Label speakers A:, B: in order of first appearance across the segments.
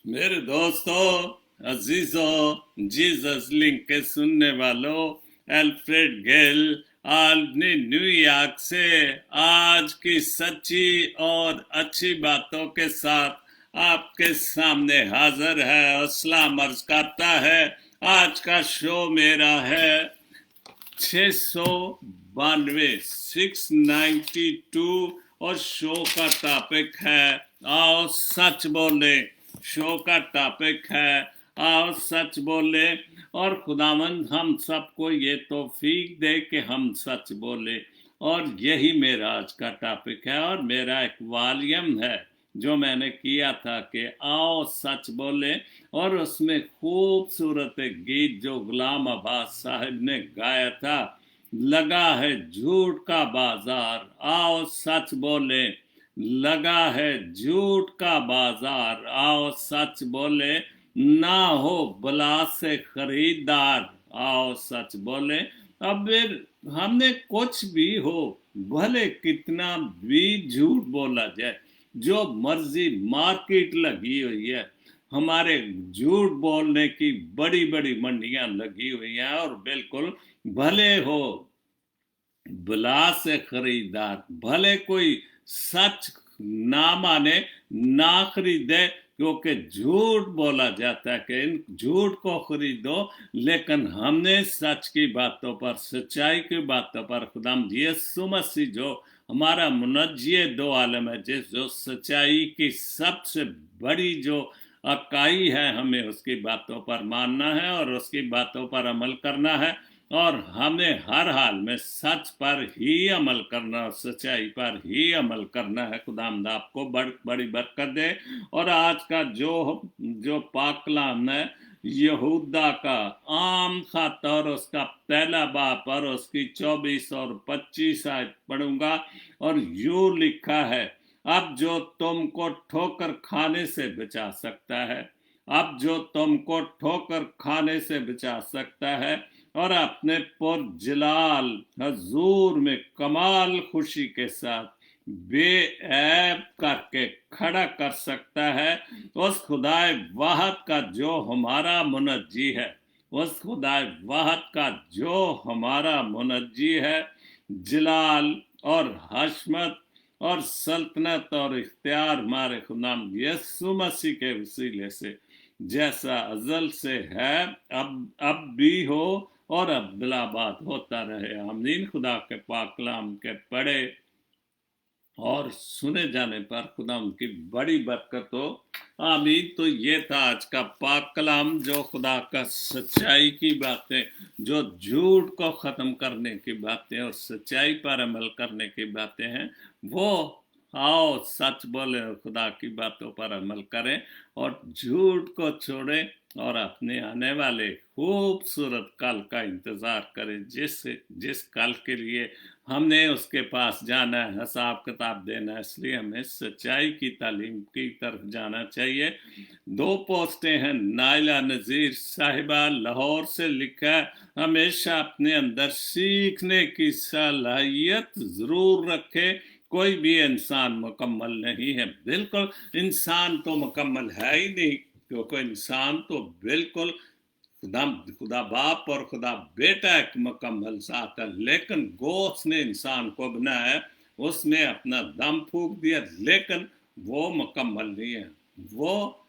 A: मेरे दोस्तों, अजीजों, Jesus link के सुनने वालों, एल्फ्रेड गेल आपने न्यूयॉर्क से आज की सच्ची और अच्छी बातों के साथ आपके सामने हाजिर है और सलाम अर्ज करता है। आज का शो मेरा है 692 692 और शो का टॉपिक है आओ सच बोले। शो का टॉपिक है आओ सच बोले और खुदावंद हम सबको ये तौफीक दे कि हम सच बोले। और यही मेरा आज का टॉपिक है और मेरा एक वॉल्यूम है जो मैंने किया था कि आओ सच बोले, और उसमें खूबसूरत एक गीत जो गुलाम अब्बास साहब ने गाया था, लगा है झूठ का बाजार आओ सच बोले। लगा है झूठ का बाजार आओ सच बोले, ना हो बला से खरीदार आओ सच बोले। अब फिर हमने कुछ भी हो, भले कितना भी झूठ बोला जाए, जो मर्जी मार्केट लगी हुई है, हमारे झूठ बोलने की बड़ी बड़ी मंडियां लगी हुई हैं, और बिल्कुल भले हो बला से खरीदार, भले कोई सच ना माने ना खरीदे, क्योंकि झूठ बोला जाता है कि इन झूठ को खरीदो, लेकिन हमने सच की बातों पर, सच्चाई की बातों पर, खुदाम यीशु मसीह जो हमारा मुनज्जी दो आलम है, जिस जो सच्चाई की सबसे बड़ी जो अकाई है, हमें उसकी बातों पर मानना है और उसकी बातों पर अमल करना है, और हमें हर हाल में सच पर ही अमल करना और सच्चाई पर ही अमल करना है। खुदावंद आपको बड़ी बरकत दे। और आज का जो जो पाक कलाम है यहूदा का आम खाता, और उसका पहला बाप और उसकी 24 और 25 आयत पढ़ूंगा, और यूं लिखा है, अब जो तुमको ठोकर खाने से बचा सकता है, अब जो तुमको ठोकर खाने से बचा सकता है और अपने पुरजलाल हजूर में कमाल खुशी के साथ बेऐब करके खड़ा कर सकता है, उस खुदाए वाहद का जो हमारा मुनज्जी है, उस खुदाए वाहद का जो हमारा मुनज्जी है, जलाल और हशमत और सल्तनत और इख्तियार हमारे खुदाम यीशु मसीह के वसीले से जैसा अजल से है, अब भी हो और अब बिलाबाद होता रहे। आमीन। खुदा के पाक कलाम के पढ़े और सुने जाने पर खुदा उनकी बड़ी बरकत हो। आमीन। तो ये था आज का पाक कलाम, जो खुदा का सच्चाई की बातें, जो झूठ को ख़त्म करने की बातें और सच्चाई पर अमल करने की बातें हैं, वो आओ सच बोले और खुदा की बातों पर अमल करें और झूठ को छोड़ें और अपने आने वाले खूबसूरत कल का इंतज़ार करें, जिस कल के लिए हमने उसके पास जाना है, हिसाब किताब देना है। इसलिए हमें सच्चाई की तालीम की तरफ जाना चाहिए। 2 पोस्टें हैं। नाइला नज़ीर साहिबा लाहौर से लिखा है, हमेशा अपने अंदर सीखने की सलाहियत ज़रूर रखे। कोई भी इंसान मुकम्मल नहीं है। बिल्कुल इंसान तो मुकम्मल है ही नहीं, क्योंकि इंसान तो बिल्कुल खुदा बाप और खुदा बेटा एक मुकम्मल साथ है, लेकिन गो उसने इंसान को बनाया है, उसमें अपना दम फूंक दिया, लेकिन वो मुकम्मल नहीं है। वो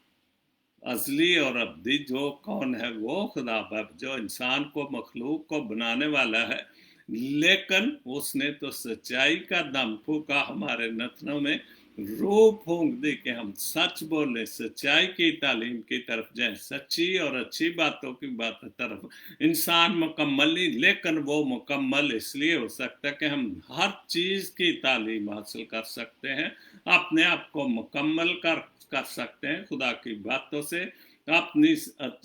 A: असली और अब्दी जो कौन है, वो खुदा बाप जो इंसान को, मखलूक को बनाने वाला है, लेकिन उसने तो सच्चाई का दम फूका हमारे नथनों में, रूह फूंक दी कि हम सच बोले, सच्चाई की तालीम की तरफ जाएं, सच्ची और अच्छी बातों की बात तरफ। इंसान मुकम्मल नहीं, लेकिन वो मुकम्मल इसलिए हो सकता है कि हम हर चीज़ की तालीम हासिल कर सकते हैं, अपने आप को मुकम्मल कर सकते हैं खुदा की बातों से, अपनी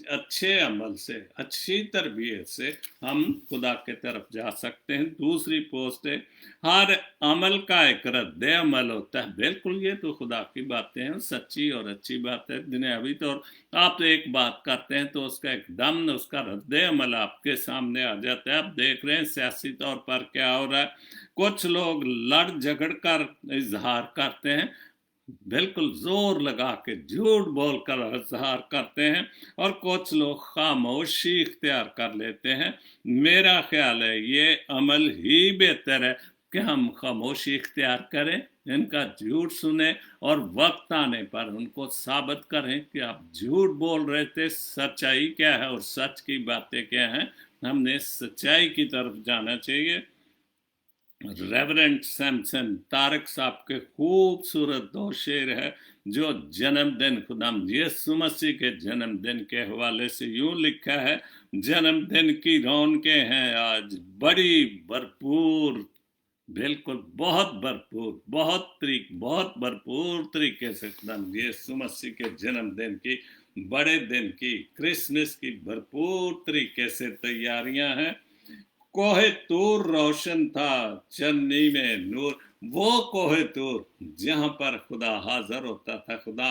A: अच्छे अमल से, अच्छी तरबियत से हम खुदा के तरफ जा सकते हैं। दूसरी पोस्ट है, हर अमल का एक रद्द अमल होता है। बिल्कुल ये तो खुदा की बातें हैं, सच्ची और अच्छी बात है। दुनियावी तौर आप एक बात करते हैं तो उसका एकदम उसका रद्द अमल आपके सामने आ जाता है। आप देख रहे हैं सियासी तौर पर क्या हो रहा है। कुछ लोग लड़ झगड़ कर इजहार करते हैं, बिल्कुल जोर लगा के झूठ बोलकर इजहार करते हैं, और कुछ लोग खामोशी इख्तियार कर लेते हैं। मेरा ख्याल है ये अमल ही बेहतर है कि हम खामोशी इख्तियार करें, इनका झूठ सुने, और वक्त आने पर उनको साबित करें कि आप झूठ बोल रहे थे, सच्चाई क्या है और सच की बातें क्या हैं। हमने सच्चाई की तरफ जाना चाहिए। रेवरेंड सैमसन तारक साहब के खूबसूरत दो शेर है जो जन्मदिन खुदाम यीशु मसीह के जन्मदिन के हवाले से यूं लिखा है, जन्मदिन की रौनकें हैं आज बड़ी भरपूर, बिल्कुल बहुत भरपूर, बहुत भरपूर तरीके से खुदाम यीशु मसीह के जन्मदिन की, बड़े दिन की, क्रिसमस की भरपूर तरीके से तैयारियां हैं। कोहे तूर रोशन था, चन्नी में नूर, वो कोहे तूर जहां पर खुदा हाजिर होता था। खुदा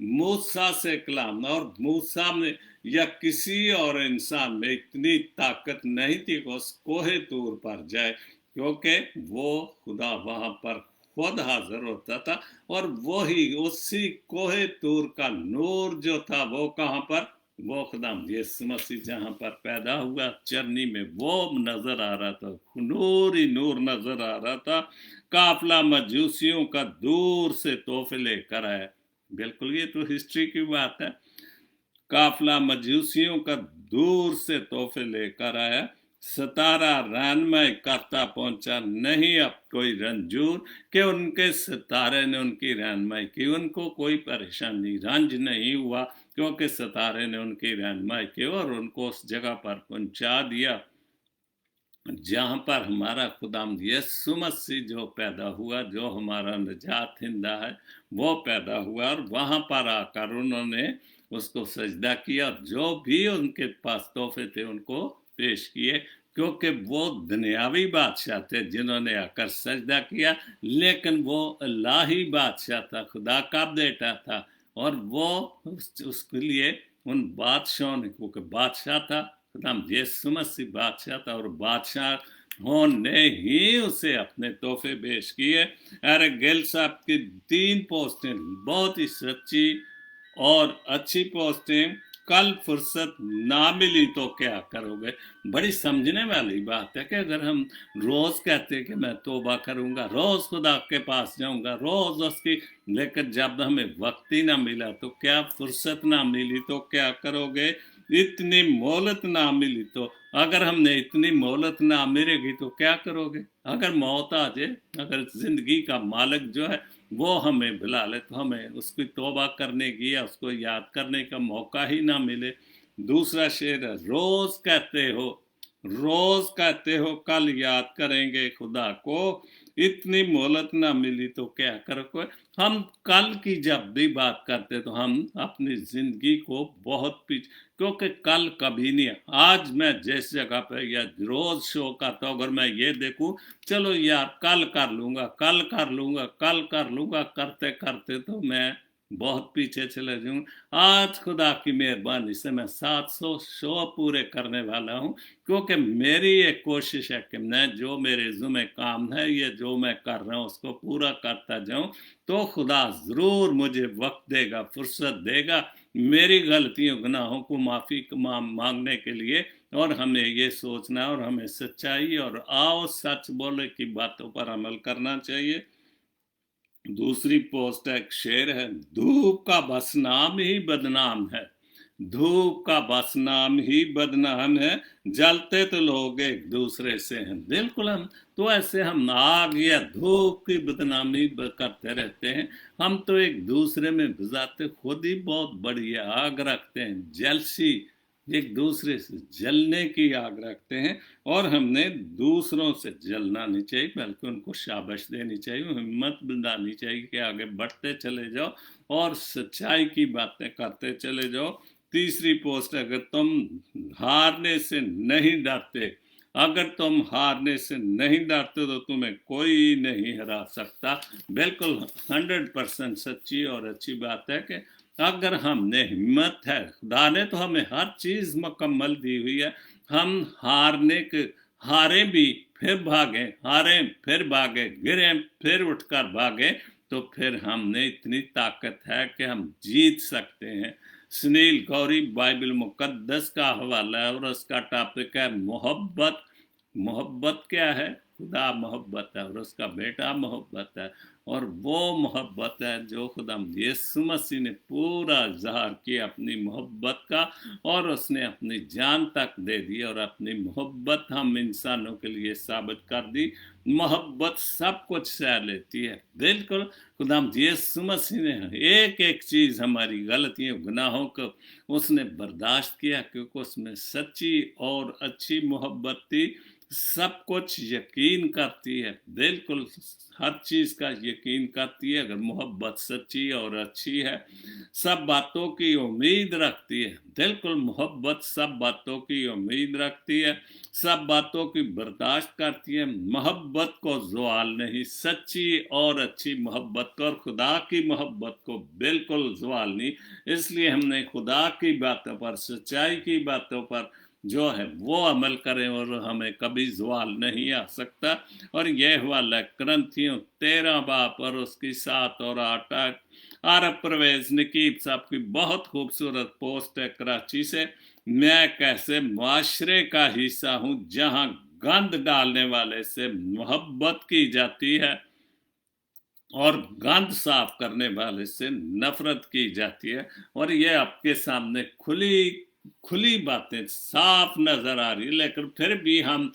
A: मूसा से कलाम, और मूसा में या किसी और इंसान में इतनी ताकत नहीं थी कि उस कोहे तूर पर जाए, क्योंकि वो खुदा वहां पर खुद हाजिर होता था। और वही उसी कोहे तूर का नूर जो था वो कहां पर, वो खुदाम यीशु मसीह जहां पर पैदा हुआ चरनी में, वो नजर आ रहा था, नूर ही नूर नजर आ रहा था। काफला मजूसियों का दूर से तोहफे लेकर आया। बिल्कुल ये तो हिस्ट्री की बात है। काफला मजूसियों का दूर से तोहफे लेकर आया, सितारा रहनुमाई करता पहुंचा, नहीं अब कोई रंजूर कि उनके सितारे ने उनकी रहनुमाई की। उनको कोई परेशानी रंज नहीं हुआ, क्योंकि सितारे ने उनकी रहनुमाई की और उनको उस जगह पर पहुंचा दिया जहां पर हमारा खुदाम यीशु मसीह जो पैदा हुआ, जो हमारा निजात हिंदा है, वो पैदा हुआ। और वहां पर आकर उन्होंने उसको सजदा किया, जो भी उनके पास तोहफे थे उनको पेश किए, क्योंकि वो दुनियावी बादशाह थे जिन्होंने आकर सजदा किया, लेकिन वो अल्लाही बादशाह था, खुदा का बेटा था। और वो उसके लिए उन बादशाहों ने, क्योंकि बादशाह था, खुदाम यीशु मसीह बादशाह था, और बादशाह ने ही उसे अपने तोहफे पेश किए। अरे गिल साहब की 3 पोस्टें बहुत ही सच्ची और अच्छी पोस्टें। कल फुर्सत ना मिली तो क्या करोगे, बड़ी समझने वाली बात है कि अगर हम रोज कहते हैं कि मैं तोबा करूंगा, रोज खुदा के पास जाऊंगा, रोज उसकी, लेकिन जब हमें वक्त ही ना मिला तो क्या, फुर्सत ना मिली तो क्या करोगे, इतनी मोहलत ना मिली तो, अगर हमने इतनी मोहलत ना मिलेगी तो क्या करोगे, अगर मौत आ जाए, अगर जिंदगी का मालिक जो है वो हमें बुला ले तो हमें उसकी तौबा करने की या उसको याद करने का मौका ही ना मिले। दूसरा शेर है, रोज कहते हो कल याद करेंगे खुदा को, इतनी मोहलत ना मिली तो क्या करोगे। हम कल की जब भी बात करते तो हम अपनी जिंदगी को बहुत पीछे, क्योंकि कल कभी नहीं है। आज मैं जिस जगह पे या रोज शो करता हूँ, अगर मैं ये देखूं चलो यार कल कर लूंगा, कल कर लूंगा, कल कर लूंगा, करते करते तो मैं बहुत पीछे चले जाऊँ। आज खुदा की मेहरबानी से मैं 700 शो पूरे करने वाला हूँ, क्योंकि मेरी एक कोशिश है कि मैं जो मेरे जुम्मे काम है, ये जो मैं कर रहा हूँ उसको पूरा करता जाऊँ, तो खुदा ज़रूर मुझे वक्त देगा, फुर्सत देगा मेरी गलतियों गुनाहों को माफ़ी मांगने के लिए। और हमें ये सोचना और हमें सच्चाई और आओ सच बोले की बातों पर अमल करना चाहिए। दूसरी पोस्ट एक शेर है, धूप का बस नाम ही बदनाम है, धूप का बस नाम ही बदनाम है, जलते तो लोग एक दूसरे से हैं। बिल्कुल हम तो ऐसे हम आग या धूप की बदनामी करते रहते हैं। हम तो एक दूसरे में बुझाते खुद ही बहुत बड़ी आग रखते हैं, जलसी, एक दूसरे से जलने की आग रखते हैं। और हमने दूसरों से जलना नहीं चाहिए, बल्कि उनको शाबाश देनी चाहिए, हिम्मत दिलानी चाहिए कि आगे बढ़ते चले जाओ और सच्चाई की बातें करते चले जाओ। तीसरी पोस्ट, अगर तुम हारने से नहीं डरते, अगर तुम हारने से नहीं डरते तो तुम्हें कोई नहीं हरा सकता। बिल्कुल 100% सच्ची और अच्छी बात है कि अगर हमने हिम्मत है, खुदा ने तो हमें हर चीज मुकम्मल दी हुई है। हम हारे भी फिर भागे, हारे फिर भागे, गिरे फिर उठकर भागे, तो फिर हमने इतनी ताकत है कि हम जीत सकते हैं। सुनील गौरी बाइबल मुकद्दस का हवाला है और उसका टॉपिक है मोहब्बत। मोहब्बत क्या है? खुदा मोहब्बत है और उसका बेटा मोहब्बत है, और वो मोहब्बत है जो खुदा यीशु मसीह ने पूरा इजहार किया अपनी मोहब्बत का, और उसने अपनी जान तक दे दी और अपनी मोहब्बत हम इंसानों के लिए साबित कर दी। मोहब्बत सब कुछ सह लेती है। बिल्कुल खुदा यीशु मसीह ने एक एक चीज़, हमारी गलतियों गुनाहों को उसने बर्दाश्त किया, क्योंकि उसमें सच्ची और अच्छी मोहब्बत थी। सब कुछ यकीन करती है, बिल्कुल हर चीज़ का यकीन करती है अगर मोहब्बत सच्ची और अच्छी है। सब बातों की उम्मीद रखती है, बिल्कुल मोहब्बत सब बातों की उम्मीद रखती है, सब बातों की बर्दाश्त करती है। मोहब्बत को ज़वाल नहीं, सच्ची और अच्छी मोहब्बत को और खुदा की मोहब्बत को बिल्कुल ज़वाल नहीं। इसलिए हमने खुदा की बातों पर, सच्चाई की बातों पर जो है वो अमल करें और हमें कभी ज़वाल नहीं आ सकता। और यह हवाला क्रंथियों 13 बाब और उसकी 7 और 8। आरब परवेज नकीब साहब की बहुत खूबसूरत पोस्ट है कराची से। मैं कैसे मुआशरे का हिस्सा हूँ जहाँ गंद डालने वाले से मोहब्बत की जाती है और गंद साफ करने वाले से नफरत की जाती है। और ये आपके सामने खुली बातें साफ नजर आ रही, लेकिन फिर भी हम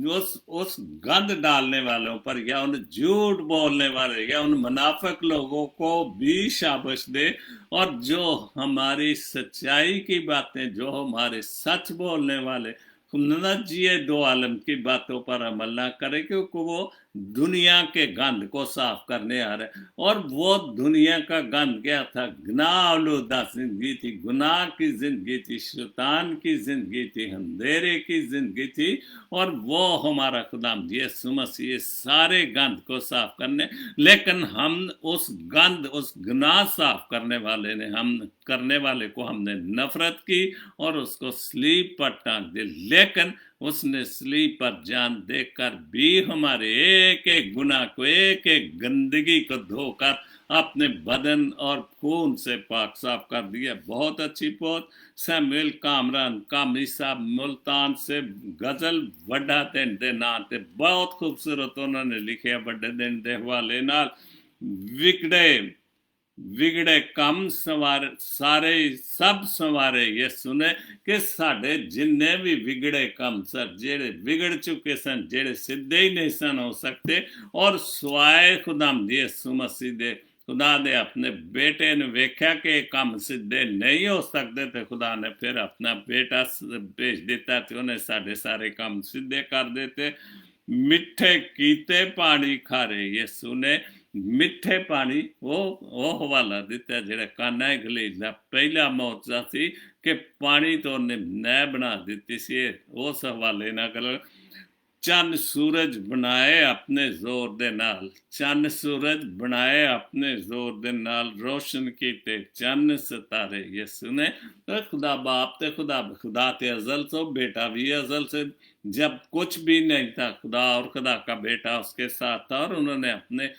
A: उस गंद डालने वालों पर या उन झूठ बोलने वाले या उन मुनाफिक लोगों को भी शाबाश दे, और जो हमारी सच्चाई की बातें, जो हमारे सच बोलने वाले न जिए दो आलम की बातों पर अमल ना करे, क्योंकि वो दुनिया के गंद को साफ करने आ रहे। और वो दुनिया का गंद क्या था? गुनाह आलूदा जिंदगी थी, गुनाह की जिंदगी थी, शैतान की जिंदगी थी, अंधेरे की जिंदगी थी। और वो हमारा खुदा यीशु मसीह सारे गंद को साफ करने, लेकिन हम उस गंद, उस गुनाह साफ करने वाले को हमने नफरत की और उसको स्लीब पर टांग दे। लेकिन उसने स्लीब पर जान देकर भी हमारे एक एक गुनाह को, एक एक गंदगी को धोकर अपने बदन और खून से पाक साफ कर दिया। बहुत अच्छी पोत सैमुअल कामरान कामी साहब मुल्तान से गजल वड्डा दिन दे नाल ते बहुत खूबसूरत उन्होंने लिखे। वड्डे दिन दे हवाले नाल विगड़े कम सारे सब संवारे ये सुने कि साढ़े जिन्ने भी विगड़े कम सर, जेड़े बिगड़ चुके सन, जेड़े सीधे ही नहीं सन हो सकते, और स्वाए खुदाम यीशु मसीह दे खुदा ने अपने बेटे ने वेख्या कि काम सीधे नहीं हो सकते, तो खुदा ने फिर अपना बेटा भेज दिता तो उन्हें सारे काम सीधे कर देते। मिठे कीते पानी खारे यीशु ने मिठे पानी वो हवाला दिता जेड़ा काना गलील का पहला मौजा सी कि पानी तो उन्हें नए बना दी सी। उस हवाले ना कर चंद सूरज बनाए अपने जोर दे नाल, चंद सूरज बनाए अपने जोर दे नाल, रोशन कीते चंद सितारे यीशु ने। तो खुदा बाप ते खुदा ते अजल से, बेटा भी अजल से, जब कुछ भी नहीं था खुदा और खुदा का बेटा उसके साथ था, और उन्होंने अपने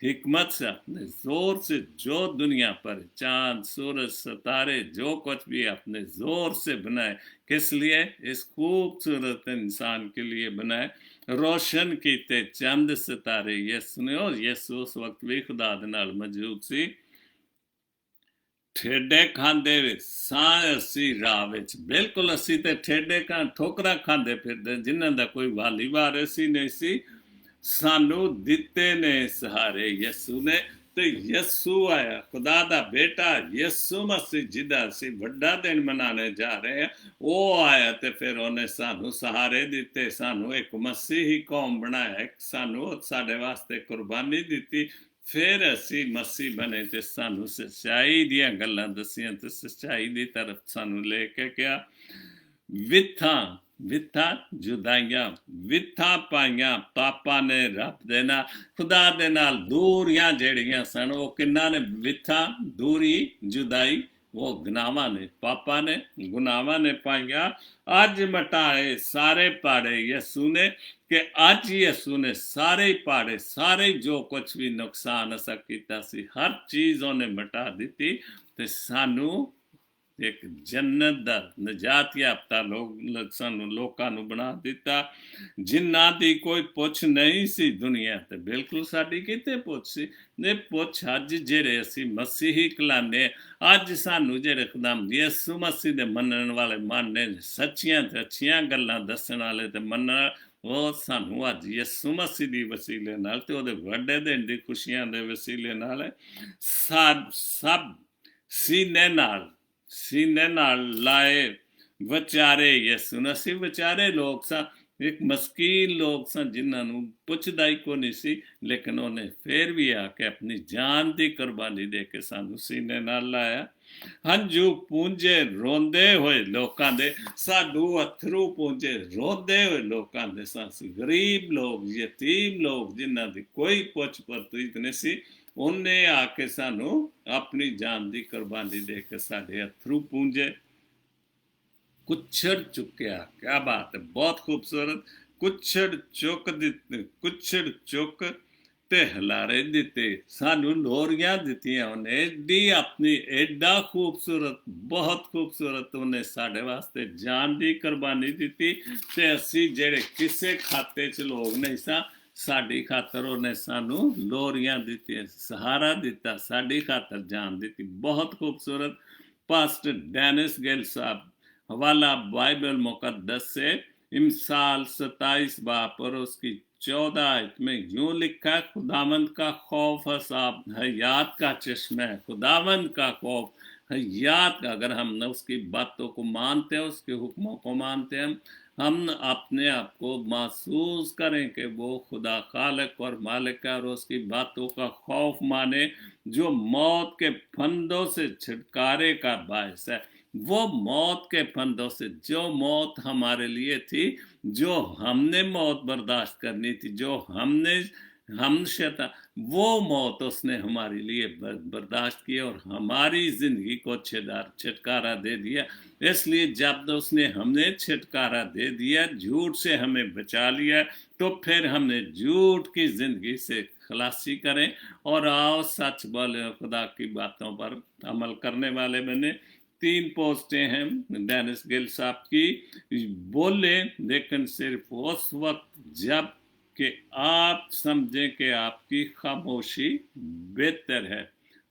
A: हिकमत से, अपने जोर से जो दुनिया पर चांद सूरज सितारे जो कुछ भी अपने जोर से बनाए, किस लिए? इस खूबसूरत इंसान के लिए बनाए। रोशन कीते चंद सितारे यीशु ने, और यीशु उस वक्त भी खुदा दे नाल मौजूद सी। ठेडे खांदे असी राह विच, बिल्कुल असी ते ठेडे ठोकरा खांदे फिरदे, जिन्हां दा कोई वाली वारिस ही नहीं सी। सानू दिते ने सहारे यीशु ने, तो यीशु आया, खुदा दा बेटा यीशु मसीह जिदा असी वड्डा दिन मनाने जा रहे हैं, वो आया तो फिर उन्हें सानू सहारे दिते, सानू एक मसीही कौम बनाया, सानू साडे वास्ते कुर्बानी दी, फिर असी मसीह बने ते सानू सच्चाई दियां गल्लां दसियां ते सच्चाई दी तरफ सानू लेके गया। विथा जुदाइयां विथा पाइयां पापा ने रब दे नाल, खुदा दे नाल दूरियां जेड़ियां सन, वो किन्ना ने विथा दूरी जुदाई वो गुनाहां ने पापा ने गुनाहां ने पाइया अज मटाए सारे पाड़े यसू ने कि अज यसू ने सारे पाड़े सारे जो कुछ भी नुकसान असा कीता सी हर चीज उन्हें मिटा दी ते सानू एक जन्नत दा नजात याफ्ता लोग सानू लोकां नू बना दिता जिन्हां दी कोई पुछ नहीं सी दुनिया ते बिल्कुल साडी किते पुछ सी ने पुछ अज जेड़े असी मसीही कलाने अज सानू जेड़े खुदाम यसू मसीह दे मनण वाले मानने सच्चियां ते अच्छियां गल्लां दस्सण वाले ते मनण वो सानू अज यसू मसीह दी वसीले नाल ते ओदे वड्डे दिन दी खुशियां दे वसीले नाल सब सीने नाल लाए विचारे यसू न असी विचारे लोग सा एक मस्कीन लोग सन जिन्होंने पुछदा ही को नहीं सी लेकिन उन्हें फिर भी आके अपनी जान की कुर्बानी दे के सानू सीने नाल लाया हंजू पूंजे रोंदे हुए लोगों दे साडू अथरू पूंजे रोंदे हुए लोगों दे सासी गरीब लोग यतीम लोग जिन्हों की कोई पुछ परतुत नहीं सी उन्हें आके सानू अपनी जान की कुर्बानी दे के साडे अथरू पूंजे कुछड़ चुक्या क्या बात है बहुत खूबसूरत कुछड़ चुक ते हलारे दिते सानू लोरियां दितियां उन्हें एडी अपनी एडा खूबसूरत बहुत खूबसूरत उन्हें साढ़े वास्ते जान की कुर्बानी दी ते असी जेड़े किसे खाते च लोग नहीं सा साड़ी खातर उन्हें सानू लोरियां दित्तियां सहारा दिता साड़ी खातर जान दी बहुत खूबसूरत पास्टर डेनिस गिल साहब हवाला बाइबल मुकद्दस से इमसाल 27 बाप और उसकी 14 आयत में यूं लिखा खुदावंद का खौफ साहब हयात का चश्मा है खुदावंद का खौफ हयात अगर हम उसकी बातों को मानते हैं उसके हुक्मों को मानते हैं हम अपने आप को महसूस करें कि वो खुदा खालिक और मालिक है और उसकी बातों का खौफ माने जो मौत के फंदों से छुटकारे का बायस है वो मौत के फंदों से जो मौत हमारे लिए थी जो हमने मौत बर्दाश्त करनी थी जो हम शैतान वो मौत उसने हमारे लिए बर्दाश्त की और हमारी जिंदगी को छुटकारा दे दिया इसलिए जब उसने हमें छुटकारा दे दिया झूठ से हमें बचा लिया तो फिर हमने झूठ की जिंदगी से खलासी करें और आओ सच बोले खुदा की बातों पर अमल करने वाले बने 3 पोस्टें हैं डेनिस गिल साहब की बोले लेकिन सिर्फ उस वक्त जब कि आप समझें कि आपकी खामोशी बेहतर है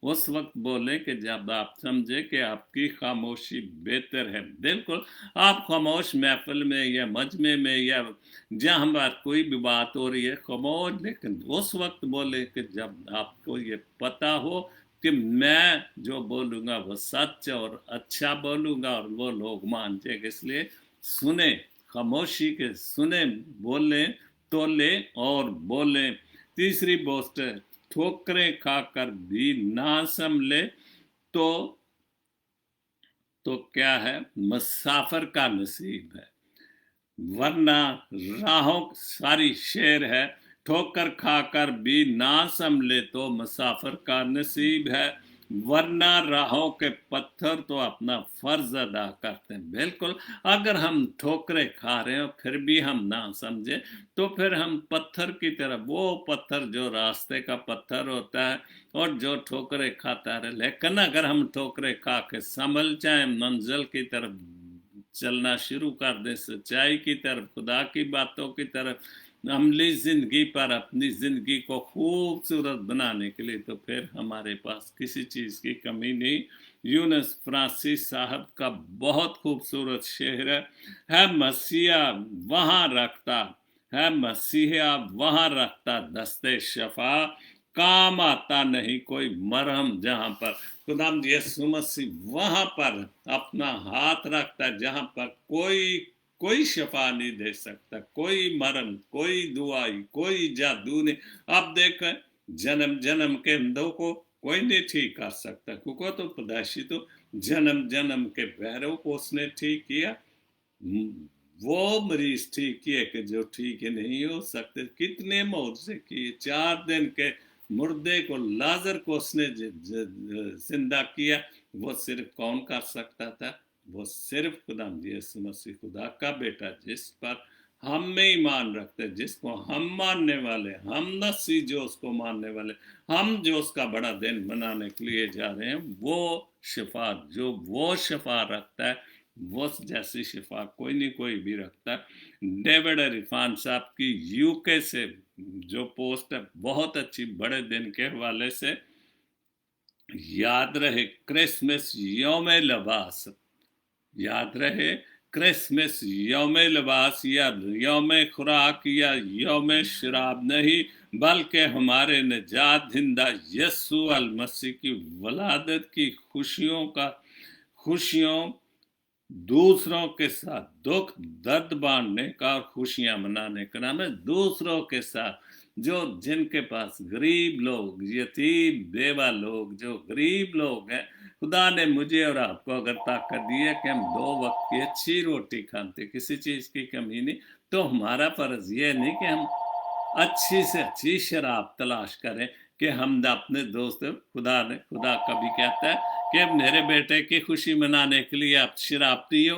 A: उस वक्त बोले कि जब आप समझें कि आपकी खामोशी बेहतर है बिल्कुल आप खामोश महफिल में या मजमे में या जहाँ पर कोई भी बात हो रही है खामोश लेकिन उस वक्त बोले कि जब आपको ये पता हो कि मैं जो बोलूँगा वो सच और अच्छा बोलूँगा और वो लोग मान जाएंगे इसलिए सुने खामोशी के सुने बोले तोले और बोले तीसरी पोस्ट ठोकरें खाकर भी ना संभले तो क्या है मुसाफिर का नसीब है वरना राहों सारी शेर है ठोकर खाकर भी ना संभले तो मुसाफिर का नसीब है वरना राहों के पत्थर तो अपना फर्ज अदा करते हैं बिल्कुल अगर हम ठोकरें खा रहे हैं फिर भी हम ना समझे तो फिर हम पत्थर की तरह वो पत्थर जो रास्ते का पत्थर होता है और जो ठोकरें खाता है लेकिन अगर हम ठोकरें खा के संभल जाए मंजिल की तरफ चलना शुरू कर दें सच्चाई की तरफ खुदा की बातों की तरफ अमली जिंदगी पर अपनी जिंदगी को खूबसूरत बनाने के लिए तो फिर हमारे पास किसी चीज़ की कमी नहीं यूनुस फ्रांसिस साहब का बहुत खूबसूरत शेर है मसीहा वहाँ रखता है मसीहा वहाँ रखता दस्ते शफा काम आता नहीं कोई मरहम जहाँ पर खुदाम यीशु मसीह वहाँ पर अपना हाथ रखता जहाँ पर कोई शफा नहीं दे सकता कोई मरम कोई दुआई कोई जादू नहीं आप देखें जन्म जन्म के अंधों को कोई नहीं ठीक कर सकता क्योंकि तो पैदाइशी तो जन्म के पैरों को उसने ठीक किया वो मरीज ठीक किए कि जो ठीक नहीं हो सकते कितने मौत से किए 4 दिन के मुर्दे को लाजर को उसने जिंदा किया वो सिर्फ कौन कर सकता था? वो सिर्फ खुदा यीशु मसीह, खुदा का बेटा, जिस पर हम में ईमान रखते, जिसको हम मानने वाले, हम नसी जो उसको मानने वाले, हम जो उसका बड़ा दिन मनाने के लिए जा रहे हैं, वो शिफा, जो वो शिफा रखता है, वो जैसी शिफा कोई नहीं कोई भी रखता है। डेविड इरफान साहब की यूके से जो पोस्ट है बहुत अच्छी, बड़े दिन के हवाले से। याद रहे क्रिसमस यौम लिबास, याद रहे क्रिसमस यौम लिबास या यौम खुराक या यौम शराब नहीं, बल्कि हमारे निजात दहिंदा यीशु अल मसीह की वलादत की खुशियों दूसरों के साथ दुख दर्द बांटने का और खुशियां मनाने का नाम है। दूसरों के साथ, जो जिनके पास गरीब लोग, यतीम बेवा लोग, जो गरीब लोग हैं, खुदा ने मुझे और आपको अगर ताकत दी है कि हम 2 वक्त की अच्छी रोटी खाते, किसी चीज की कमी नहीं, तो हमारा फर्ज ये नहीं कि हम अच्छी से अच्छी शराब तलाश करें कि हम अपने दोस्त, खुदा कभी कहता है कि मेरे बेटे की खुशी मनाने के लिए आप शराब पियो,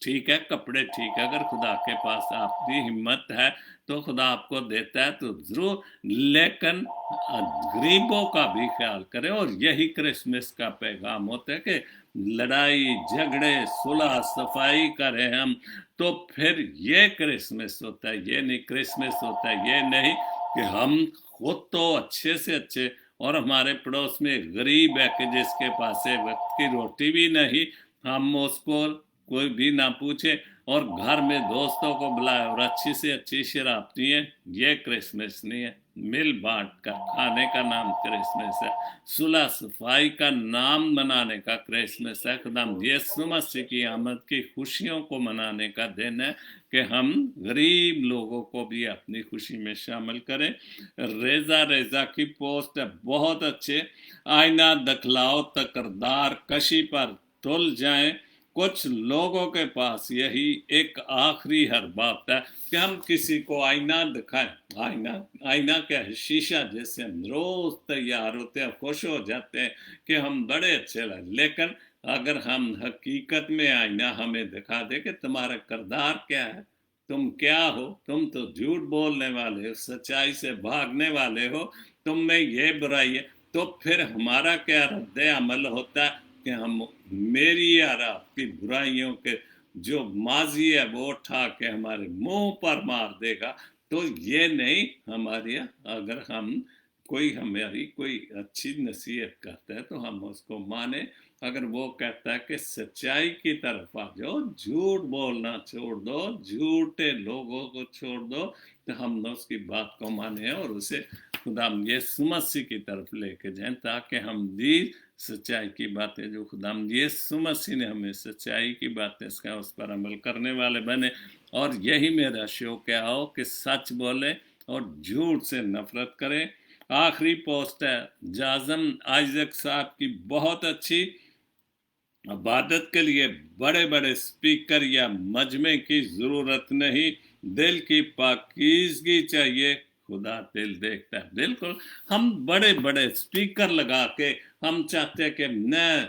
A: ठीक है, कपड़े ठीक है, अगर खुदा के पास आपकी हिम्मत है तो खुदा आपको देता है तो जरूर, लेकिन गरीबों का भी ख्याल करें। और यही क्रिसमस का पैगाम होता है कि लड़ाई झगड़े सुलह सफाई करें हम, तो फिर ये क्रिसमस होता है। ये नहीं क्रिसमस होता है, ये नहीं कि हम खुद तो अच्छे से अच्छे और हमारे पड़ोस में गरीब है कि जिसके पास एक वक्त की रोटी भी नहीं, हम उसको कोई भी ना पूछे और घर में दोस्तों को बुलाए और अच्छी से अच्छी शराब पिए। ये क्रिसमस नहीं है। मिल बांट कर खाने का नाम क्रिसमस है, सुलह सफाई का नाम मनाने का क्रिसमस है। खुदाम यीशु मसीह की आमद की खुशियों को मनाने का दिन है कि हम गरीब लोगों को भी अपनी खुशी में शामिल करें। रेजा की पोस्ट है बहुत अच्छे। आईना दिखलाओ तकरदार कशी पर तुल जाएं, कुछ लोगों के पास यही एक आखिरी हर बात है कि हम किसी को आईना दिखाएं। आईना क्या है? शीशा, जैसे हम रोज तैयार होते हैं, खुश हो जाते हैं कि हम बड़े अच्छे लगे, लेकिन अगर हम हकीकत में आईना हमें दिखा दे कि तुम्हारा किरदार क्या है, तुम क्या हो, तुम तो झूठ बोलने वाले हो, सच्चाई से भागने वाले हो, तुम में ये बुराई है, तो फिर हमारा क्या रद्द अमल होता है कि हम मेरी यार आपकी बुराइयों के जो माजी है वो उठा के हमारे मुंह पर मार देगा। तो ये नहीं, हमारे अगर हम हमारी कोई अच्छी नसीहत करता है तो हम उसको माने। अगर वो कहता है कि सच्चाई की तरफ आ जाओ, झूठ बोलना छोड़ दो, झूठे लोगों को छोड़ दो, तो हम उसकी बात को माने और उसे खुदा यीशु मसीह की तरफ लेके जाएं, ताकि हम भी सच्चाई की बातें जो खुदा यीशु मसीह ने हमें सच्चाई की बातें उस पर अमल करने वाले बने। और यही मेरा शौक है, आओ कि सच बोले और झूठ से नफरत करें। आखिरी पोस्ट है जाजम आइजक साहब की, बहुत अच्छी। इबादत के लिए बड़े बड़े स्पीकर या मजमे की जरूरत नहीं, दिल की पाकीज़गी चाहिए, खुदा दिल देखता है। बिल्कुल, हम बड़े बड़े स्पीकर लगा के हम चाहते हैं कि न,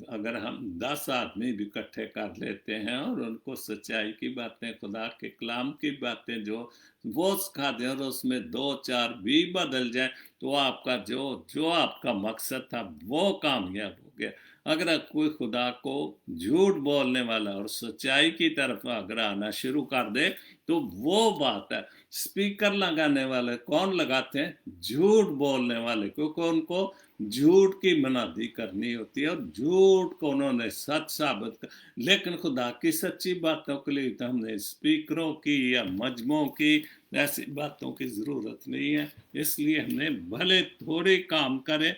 A: अगर हम 10 आदमी भी इकट्ठे कर लेते हैं और उनको सच्चाई की बातें, खुदा के कलाम की बातें जो वो सिखा दें और उसमें 2-4 भी बदल जाए, तो आपका जो आपका मकसद था वो कामयाब हो गया। अगर कोई खुदा को झूठ बोलने वाला और सच्चाई की तरफ अगर आना शुरू कर दे, तो वो बात है। स्पीकर लगाने वाले कौन लगाते हैं? झूठ बोलने वाले, क्योंकि उनको झूठ की मनादी करनी होती है और झूठ को उन्होंने सच साबित कर। लेकिन खुदा की सच्ची बातों के लिए तो हमने स्पीकरों की या मजमों की ऐसी बातों की जरूरत नहीं है। इसलिए हमने भले थोड़े काम करें,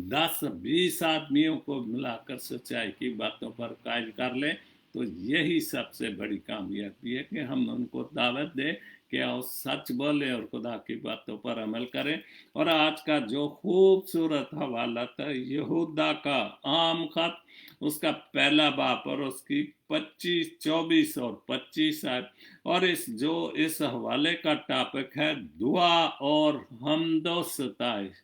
A: 10-20 आदमियों को मिलाकर सच्चाई की बातों पर कायल कर लें, तो यही सबसे बड़ी कामयाबी है कि हम उनको दावत दें कि आओ सच बोले और खुदा की बातों पर अमल करें। और आज का जो खूबसूरत हवाला था यहूदा का आम खत, उसका पहला बाप और उसकी 25, 24 और 25 आयत, और इस हवाले का टॉपिक है दुआ और हमदो सताइश।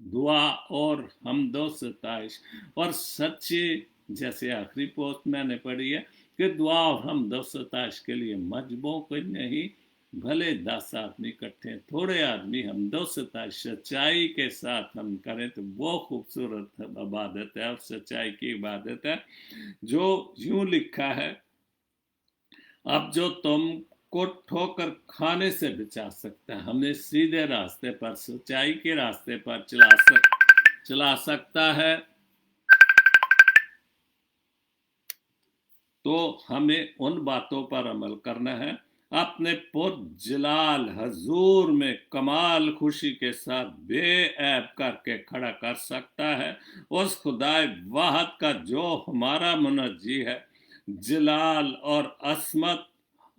A: दुआ और हमदो सताइश और सच्ची, जैसे आखिरी पोस्ट मैंने पढ़ी है कि दुआ और हमदो सताइश के लिए मजबूर कोई नहीं, भले 10 आदमी इकट्ठे, थोड़े आदमी हमदो सताइश सच्चाई के साथ हम करें तो वो खूबसूरत इबादत है और सच्चाई की इबादत है, जो यूं लिखा है, अब जो तुमको ठोकर खाने से बचा सकता है, हमें सीधे रास्ते पर, सच्चाई के रास्ते पर चला सकता है, तो हमें उन बातों पर अमल करना है। अपने पुरजलाल हजूर में कमाल खुशी के साथ बेऐब करके खड़ा कर सकता है उस खुदाए वाहद का जो हमारा मुनज्जी है, जलाल और असमत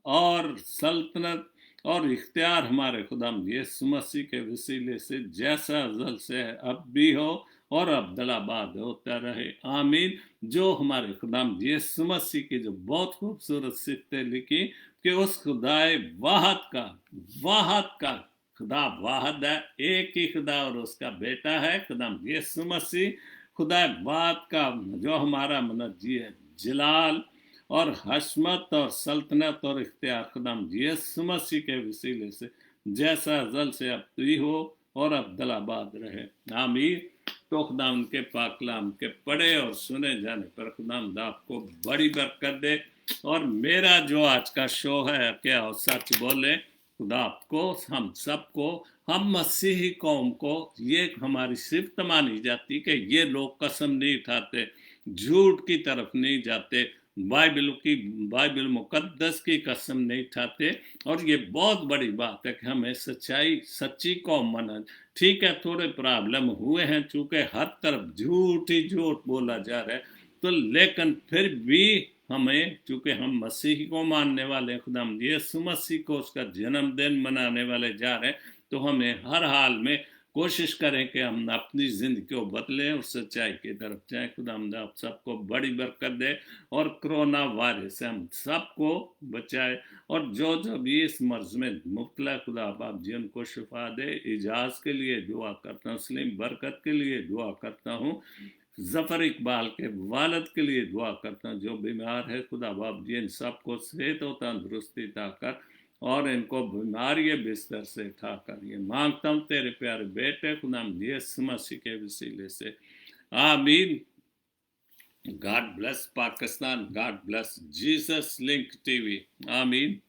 A: और सल्तनत और इख्तियार हमारे खुदाम यीशु मसीह के वसीले से जैसा अज़ल से है, अब भी हो और अब्दुलाबाद होता रहे, आमीन। जो हमारे खुदाम यीशु मसीह की जो बहुत खूबसूरत सिफ़तें लिखी कि उस खुदाए वाहद का खुदा वाहद है, एक ही खुदा और उसका बेटा है खुदाम यीशु मसीह, खुदा वाहद का जो हमारा मुनज्जी है, जलाल और हशमत और सल्तनत और इख्तियार खुदाम यीशु मसीह के वसीले से जैसा अज़ल से अब भी हो और अब्दुलाबाद रहे, आमीन। तो खुदाम के पाक कलाम के पढ़े और सुने जाने पर खुदाम आपको बड़ी बरकत दे। और मेरा जो आज का शो है क्या हो सच बोले, खुदा आपको, हम सबको, हम मसीही कौम को ये हमारी सिफ्त मानी जाती कि ये लोग कसम नहीं उठाते, झूठ की तरफ नहीं जाते, बाइबल मुकद्दस की कसम नहीं उठाते, और ये बहुत बड़ी बात है कि हमें सच्ची कौम माना। ठीक है, थोड़े प्रॉब्लम हुए हैं चूंकि हर तरफ झूठ ही झूठ बोला जा रहा है, तो लेकिन फिर भी हमें, चूंकि हम मसीह को मानने वाले, खुदाम यीशु मसीह को उसका जन्मदिन मनाने वाले जा रहे हैं, तो हमें हर हाल में कोशिश करें कि हम अपनी जिंदगी को बदलें और सच्चाई की तरफ जाएं। खुदाम आप सबको बड़ी बरकत दे और कोरोना वायरस से हम सबको बचाए, और जो जो भी इस मर्ज में मुब्तला, खुदा आप जी उनको शिफा दे। इजाज़ के लिए दुआ करता हूँ, सलीम बरकत के लिए दुआ करता हूँ, जफर इकबाल के वालद के लिए दुआ करता हूँ, जो बीमार है खुदा बाप जी इन सबको सेहत और तंदुरुस्ती देकर और इनको बीमारी बिस्तर से उठाकर ये मांगता हूँ तेरे प्यारे बेटे खुदा यीशु मसीह के वसीले से, आमीन। God bless Pakistan, God bless Jesus Link TV, आमीन।